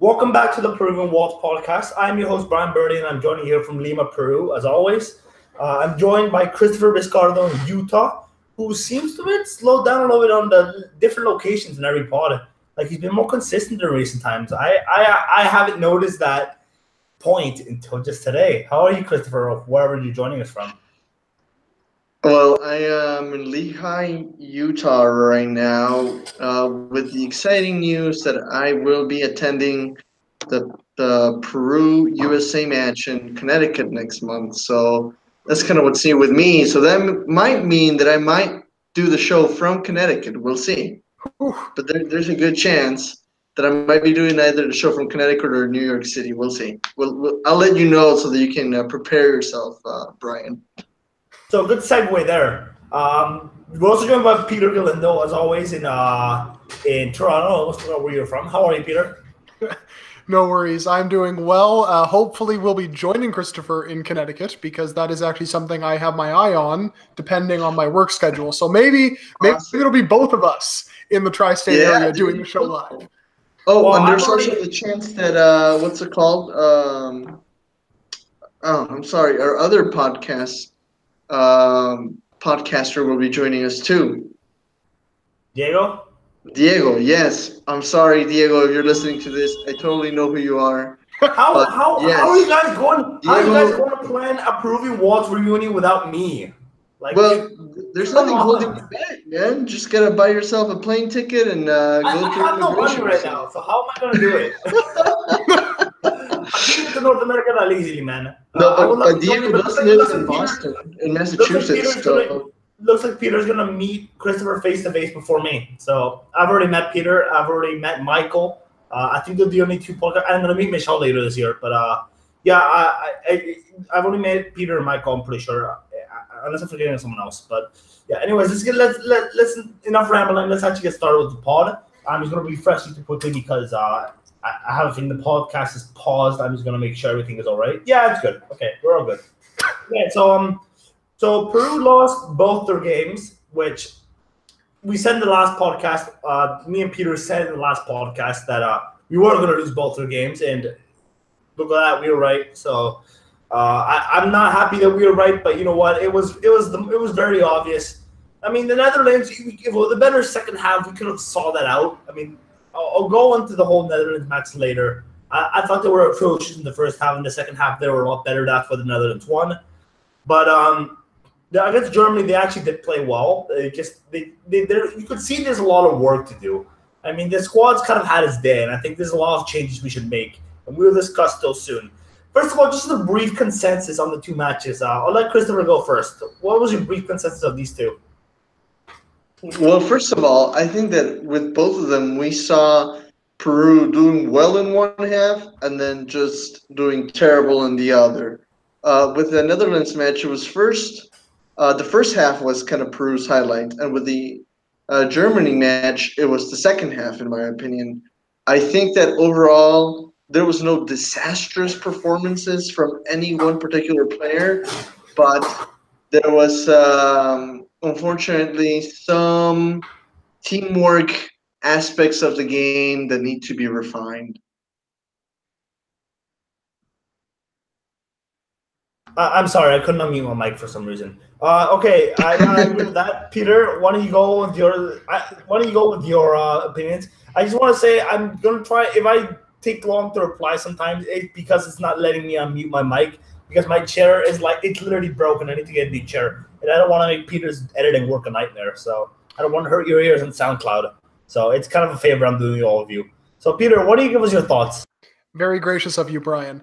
Welcome back to the Peruvian Waltz podcast. I'm your host, Brian Birdie, and I'm joining here from Lima, Peru, as always. I'm joined by Christopher Vizcardo in Utah, who seems to have slowed down a little bit on the different locations in every pod. Like, he's been more consistent in recent times. I haven't noticed that point until just today. How are you, Christopher, or wherever you're joining us from? Well, I am in Lehi, Utah right now, with the exciting news that I will be attending the Peru-USA match in Connecticut next month. So that's kind of what's new with me. So that might mean that I might do the show from Connecticut. We'll see. But there's a good chance that I might be doing either the show from Connecticut or New York City. We'll see. I'll let you know so that you can prepare yourself, Brian. So good segue there. We're also joined by Peter Galindo, as always, in Toronto. Let's figure out where you're from. How are you, Peter? No worries. I'm doing well. Hopefully we'll be joining Christopher in Connecticut because that is actually something I have my eye on, depending on my work schedule. So maybe it'll be both of us in the tri-state area doing the show live. Oh, well, and there's also the chance that, what's it called? I'm sorry, our other podcaster will be joining us too. Diego, yes. I'm sorry, Diego, if you're listening to this. I totally know who you are. How are you guys going? How are you guys going to plan a Peruvian Waltz reunion without me? There's nothing holding you back, man. Just gotta buy yourself a plane ticket and go through immigration. I have no money right now, so how am I gonna do it? I get to North America that easily, man. No, Diego does live in Boston, in Massachusetts. Looks like Peter's gonna meet Christopher face to face before me. So I've already met Peter. I've already met Michael. I think they're the only two podcasts. I'm gonna meet Michelle later this year, but I've only met Peter and Michael. I'm pretty sure, unless I'm forgetting someone else. But yeah, anyways, let's enough rambling. Let's actually get started with the pod. I'm just gonna refresh super quickly because I have a feeling the podcast is paused. I'm just gonna make sure everything is all right. Yeah, it's good. Okay, we're all good. Yeah, so Peru lost both their games, which we said in the last podcast. Me and Peter said in the last podcast that we were going to lose both their games, and look at that, we were right. So I'm not happy that we were right, but you know what? It was very obvious. I mean, the Netherlands, the better second half, we could have saw that out. I mean, I'll go into the whole Netherlands match later. I thought they were atrocious in the first half. In the second half, they were a lot better. That's why the Netherlands won. But against Germany, they actually did play well. You could see there's a lot of work to do. I mean, the squad's kind of had its day, and I think there's a lot of changes we should make, and we'll discuss those soon. First of all, just a brief consensus on the two matches. I'll let Christopher go first. What was your brief consensus of these two? Well, first of all, I think that with both of them, we saw Peru doing well in one half and then just doing terrible in the other. With the Netherlands match, it was the first half was kind of Peru's highlight, and with the Germany match, it was the second half, in my opinion. I think that overall, there was no disastrous performances from any one particular player, but there was, unfortunately, some teamwork aspects of the game that need to be refined. I'm sorry, I couldn't unmute my mic for some reason. Okay, I agree with that. Peter, why don't you go with your opinions? I just want to say I'm gonna try. If I take long to reply, sometimes it's because it's not letting me unmute my mic because my chair is it's literally broken. I need to get a new chair, and I don't want to make Peter's editing work a nightmare. So I don't want to hurt your ears on SoundCloud. So it's kind of a favor I'm doing to all of you. So Peter, what do you give us your thoughts? Very gracious of you, Brian.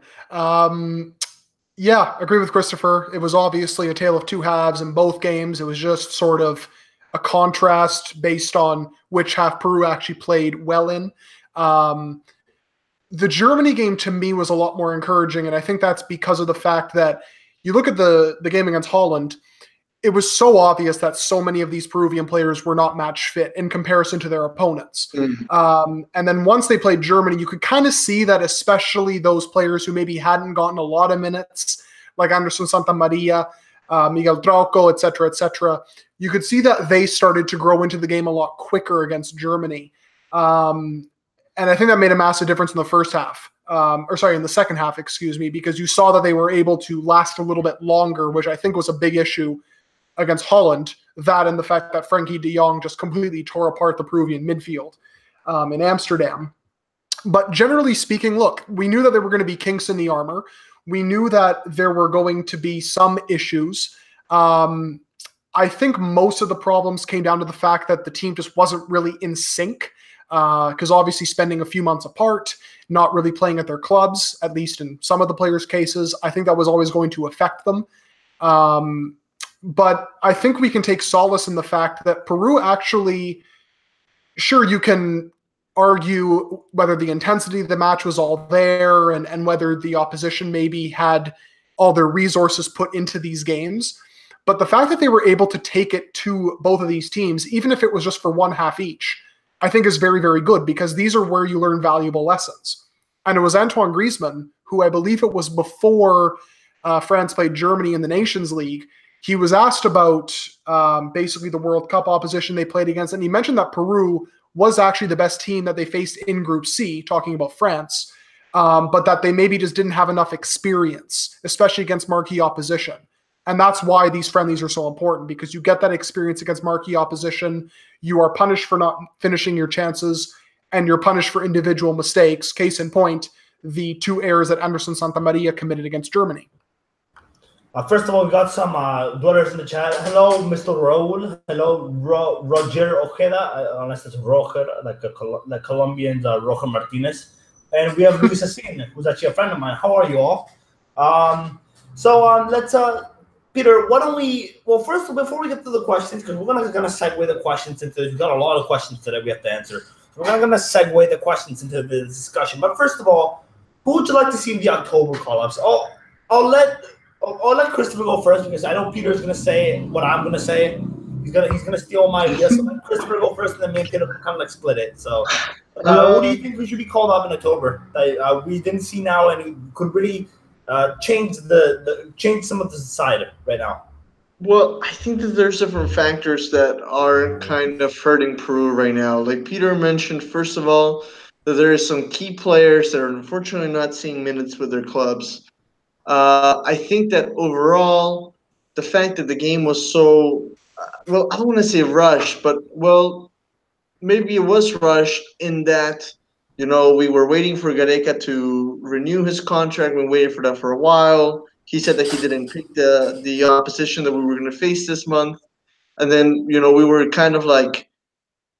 Yeah, agree with Christopher. It was obviously a tale of two halves in both games. It was just sort of a contrast based on which half Peru actually played well in. The Germany game to me was a lot more encouraging, and I think that's because of the fact that you look at the game against Holland, it was so obvious that so many of these Peruvian players were not match fit in comparison to their opponents. And then once they played Germany, you could kind of see that especially those players who maybe hadn't gotten a lot of minutes, like Anderson Santamaria, Miguel Trauco, et cetera, you could see that they started to grow into the game a lot quicker against Germany. And And I think that made a massive difference in the first half. In the second half, excuse me, because you saw that they were able to last a little bit longer, which I think was a big issue against Holland. That and the fact that Frankie de Jong just completely tore apart the Peruvian midfield in Amsterdam. But generally speaking, look, we knew that there were going to be kinks in the armor. We knew that there were going to be some issues. I think most of the problems came down to the fact that the team just wasn't really in sync, because obviously spending a few months apart, not really playing at their clubs, at least in some of the players' cases, I think that was always going to affect them. But I think we can take solace in the fact that Peru actually, sure, you can argue whether the intensity of the match was all there and whether the opposition maybe had all their resources put into these games. But the fact that they were able to take it to both of these teams, even if it was just for one half each, I think is very, very good, because these are where you learn valuable lessons. And it was Antoine Griezmann, who I believe it was before France played Germany in the Nations League. He was asked about basically the World Cup opposition they played against, and he mentioned that Peru was actually the best team that they faced in Group C, talking about France, but that they maybe just didn't have enough experience, especially against marquee opposition. And that's why these friendlies are so important, because you get that experience against marquee opposition, you are punished for not finishing your chances, and you're punished for individual mistakes. Case in point, the 2 errors that Anderson Santamaria committed against Germany. First of all, we got some dwellers in the chat. Hello, Mr. Raul. Hello, Roger Ojeda, unless it's Roger, like Colombians, Roger Martinez. And we have Luis Asin, who's actually a friend of mine. How are you all? Let's, Peter, why don't we, well, first, before we get to the questions, because we're gonna segue the questions into, we've got a lot of questions today we have to answer. So we're gonna segue the questions into the discussion. But first of all, who would you like to see in the October call-ups? I'll let Christopher go first, because I know Peter's gonna say what I'm gonna say. He's gonna steal my ideas. So let Christopher go first, and then me and Peter kind of like split it. So, what do you think we should be called up in October that we didn't see now and could really change some of the side right now? Well, I think that there's different factors that are kind of hurting Peru right now. Like Peter mentioned, first of all, that there are some key players that are unfortunately not seeing minutes with their clubs. I think that overall, the fact that the game was so, well, I don't want to say rushed, but, well, maybe it was rushed in that, you know, we were waiting for Gareca to renew his contract. We waited for that for a while. He said that he didn't pick the opposition that we were going to face this month. And then, you know, we were kind of like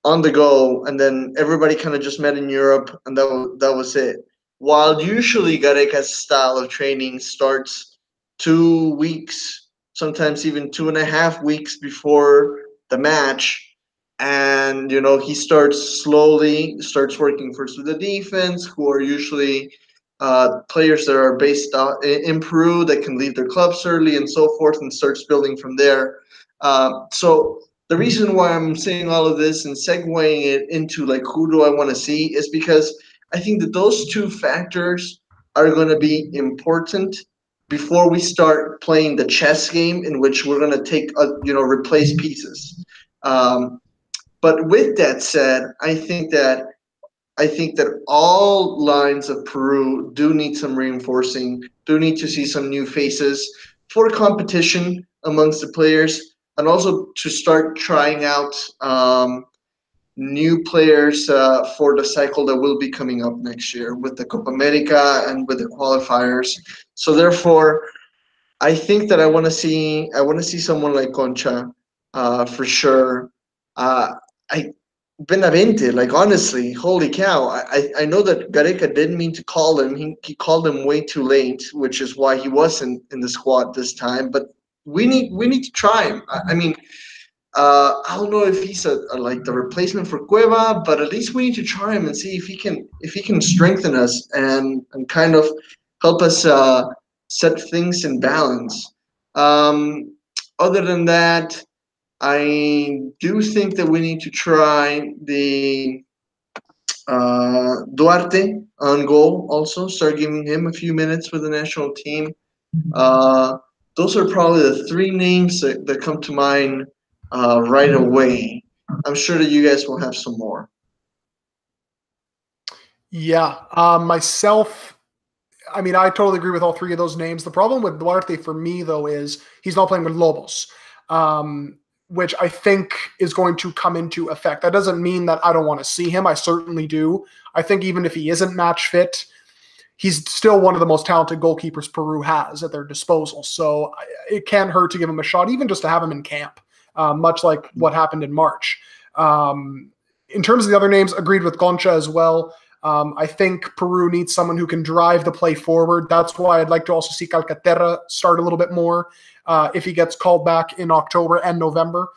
on the go, and then everybody kind of just met in Europe, and that was it. While usually Gareca's style of training starts 2 weeks, sometimes even 2.5 weeks before the match, and you know he starts working first with the defense, who are usually players that are based in Peru that can leave their clubs early and so forth, and starts building from there. So the reason why I'm saying all of this and segueing it into like who do I want to see is because I think that those 2 factors are going to be important before we start playing the chess game in which we're going to take replace pieces. But with that said, I think that all lines of Peru do need some reinforcing, do need to see some new faces for competition amongst the players, and also to start trying out new players for the cycle that will be coming up next year with the Copa America and with the qualifiers. So therefore, I think that I want to see someone like Concha for sure. Benavente, like honestly, holy cow! I know that Gareca didn't mean to call him. He called him way too late, which is why he wasn't in the squad this time. But we need to try him. I mean, I don't know if he's like the replacement for Cueva, but at least we need to try him and see if he can strengthen us and kind of help us set things in balance. Other than that, I do think that we need to try the Duarte on goal also. Start giving him a few minutes with the national team. Those are probably the 3 names that come to mind right away. I'm sure that you guys will have some more. Yeah. Myself, I mean, I totally agree with all three of those names. The problem with Duarte for me, though, is he's not playing with Lobos, which I think is going to come into effect. That doesn't mean that I don't want to see him. I certainly do. I think even if he isn't match fit, he's still one of the most talented goalkeepers Peru has at their disposal. So it can't hurt to give him a shot, even just to have him in camp, much like what happened in March. In terms of the other names, agreed with Concha as well. I think Peru needs someone who can drive the play forward. That's why I'd like to also see Calcaterra start a little bit more if he gets called back in October and November,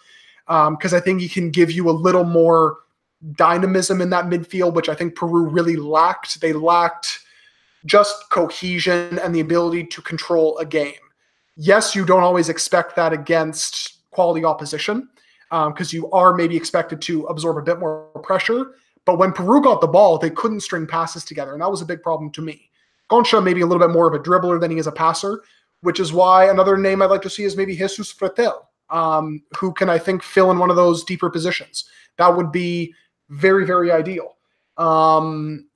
because I think he can give you a little more dynamism in that midfield, which I think Peru really lacked. They lacked just cohesion and the ability to control a game. Yes, you don't always expect that against quality opposition because you are maybe expected to absorb a bit more pressure. But when Peru got the ball, they couldn't string passes together, and that was a big problem to me. Concha maybe a little bit more of a dribbler than he is a passer, which is why another name I'd like to see is maybe Jesus Fretel, who can, I think, fill in one of those deeper positions. That would be very, very ideal. And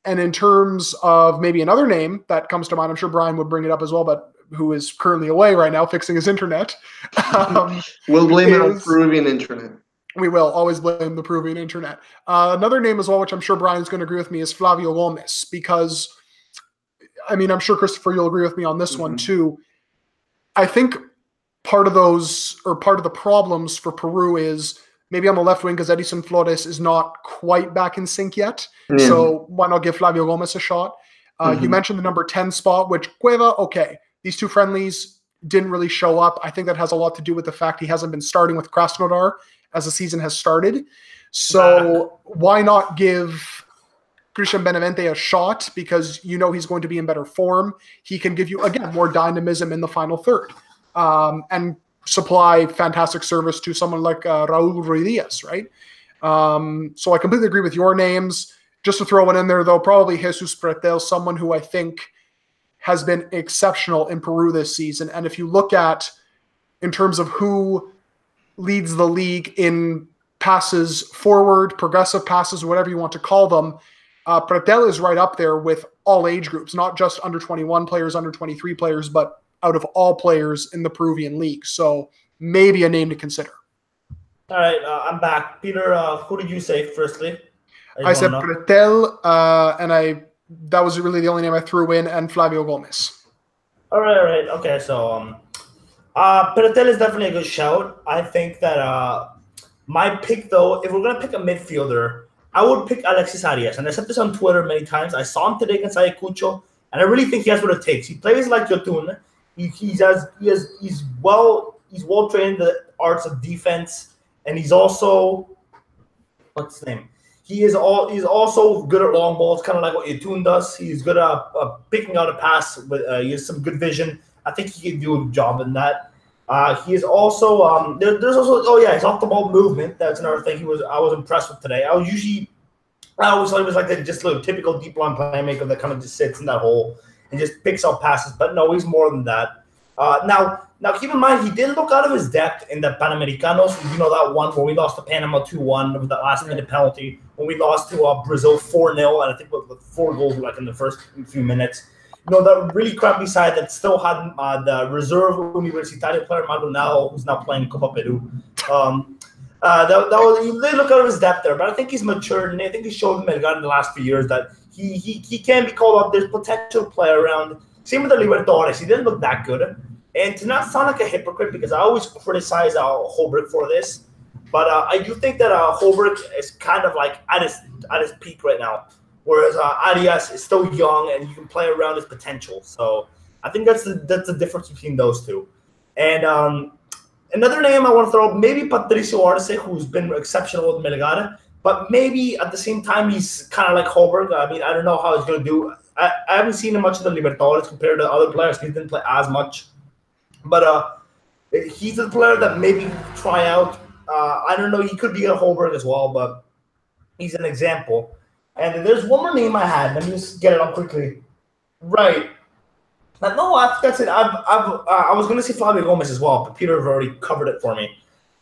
in terms of maybe another name that comes to mind, I'm sure Brian would bring it up as well, but who is currently away right now fixing his internet. We'll blame it on Peruvian internet. We will always blame the Peruvian internet. Another name as well, which I'm sure Brian's going to agree with me, is Flavio Gomez, because, I mean, I'm sure, Christopher, you'll agree with me on this one too. I think part of the problems for Peru is maybe on the left wing because Edison Flores is not quite back in sync yet. Yeah. So why not give Flavio Gomez a shot? You mentioned the number 10 spot, which Cueva, okay. These two friendlies didn't really show up. I think that has a lot to do with the fact he hasn't been starting with Krasnodar as the season has started. So why not give Christian Benavente a shot? Because you know he's going to be in better form. He can give you, again, more dynamism in the final third and supply fantastic service to someone like Raul Ruiz, right? So I completely agree with your names. Just to throw one in there, though, probably Jesus Pretel, someone who I think has been exceptional in Peru this season. And if you look at, in terms of who leads the league in passes forward, progressive passes, whatever you want to call them, Pretel is right up there with all age groups, not just under 21 players, under 23 players, but out of all players in the Peruvian league. So maybe a name to consider. All right, I'm back. Peter, who did you say firstly? I said Pretel, and that was really the only name I threw in, and Flavio Gomez. All right. Okay, so Pretel is definitely a good shout. I think that my pick, though, if we're going to pick a midfielder, I would pick Alexis Arias. And I said this on Twitter many times. I saw him today against Ayacucho, and I really think he has what it takes. He plays like Yotun. He's well trained in the arts of defense, and he's also, what's his name? He's also good at long balls, kind of like what Yotun does. He's good at picking out a pass. He has some good vision. I think he can do a job in that. He is also there's also his off the ball movement. That's another thing I was impressed with today. I always thought he was like just a typical deep line playmaker that kind of just sits in that hole and just picks out passes. But no, he's more than that. Now keep in mind he did look out of his depth in the Panamericanos. You know that one where we lost to Panama 2-1 with that last minute penalty. When we lost to Brazil 4-0, and I think with 4 goals like in the first few minutes. You know, that really crappy side that still had the reserve Universitario player Maldonado, who's now playing Copa Peru. They look out of his depth there, but I think he's matured, and I think he showed Melgar in the last few years that he can be called up. There's potential to play around. Same with the Libertadores. He didn't look that good. And to not sound like a hypocrite, because I always criticize Holbrook for this, but I do think that Holbrook is kind of like at his peak right now. Whereas Arias is still young and you can play around his potential. So I think that's the difference between those two. And another name I want to throw, maybe Patricio Arce, who's been exceptional with Melgar, but maybe at the same time he's kind of like Holberg. I mean, I don't know how he's going to do. I haven't seen him much of the Libertadores compared to other players. He didn't play as much. But he's a player that maybe try out. I don't know. He could be a Holberg as well, but he's an example. And there's one more name I had. Let me just get it up quickly. Right. No, that's it. I was going to say Flavio Gomez as well, but Peter already covered it for me.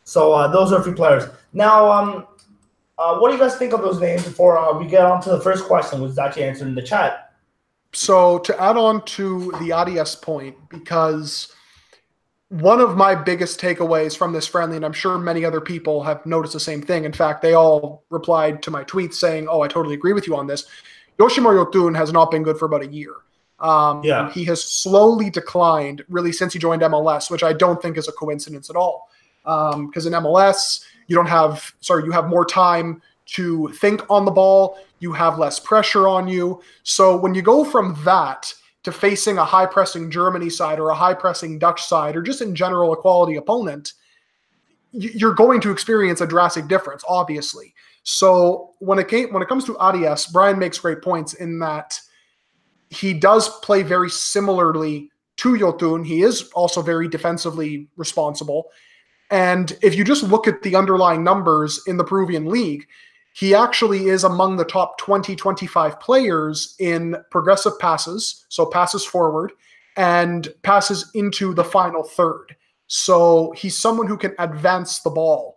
So those are a few players. Now, What do you guys think of those names before we get on to the first question, which is actually answered in the chat? So to add on to the ADS point, because one of my biggest takeaways from this friendly, and I'm sure many other people have noticed the same thing. In fact, they all replied to my tweets saying, "Oh, I totally agree with you on this." Yoshimura Yotun has not been good for about a year. He has slowly declined really since he joined MLS, which I don't think is a coincidence at all. Because in MLS, you have more time to think on the ball. You have less pressure on you. So when you go from that to facing a high-pressing Germany side or a high-pressing Dutch side or just in general a quality opponent, you're going to experience a drastic difference, obviously. So when it comes to ADS, Brian makes great points in that he does play very similarly to Yotun. He is also very defensively responsible. And if you just look at the underlying numbers in the Peruvian league, he actually is among the top 20, 25 players in progressive passes, so passes forward, and passes into the final third. So he's someone who can advance the ball.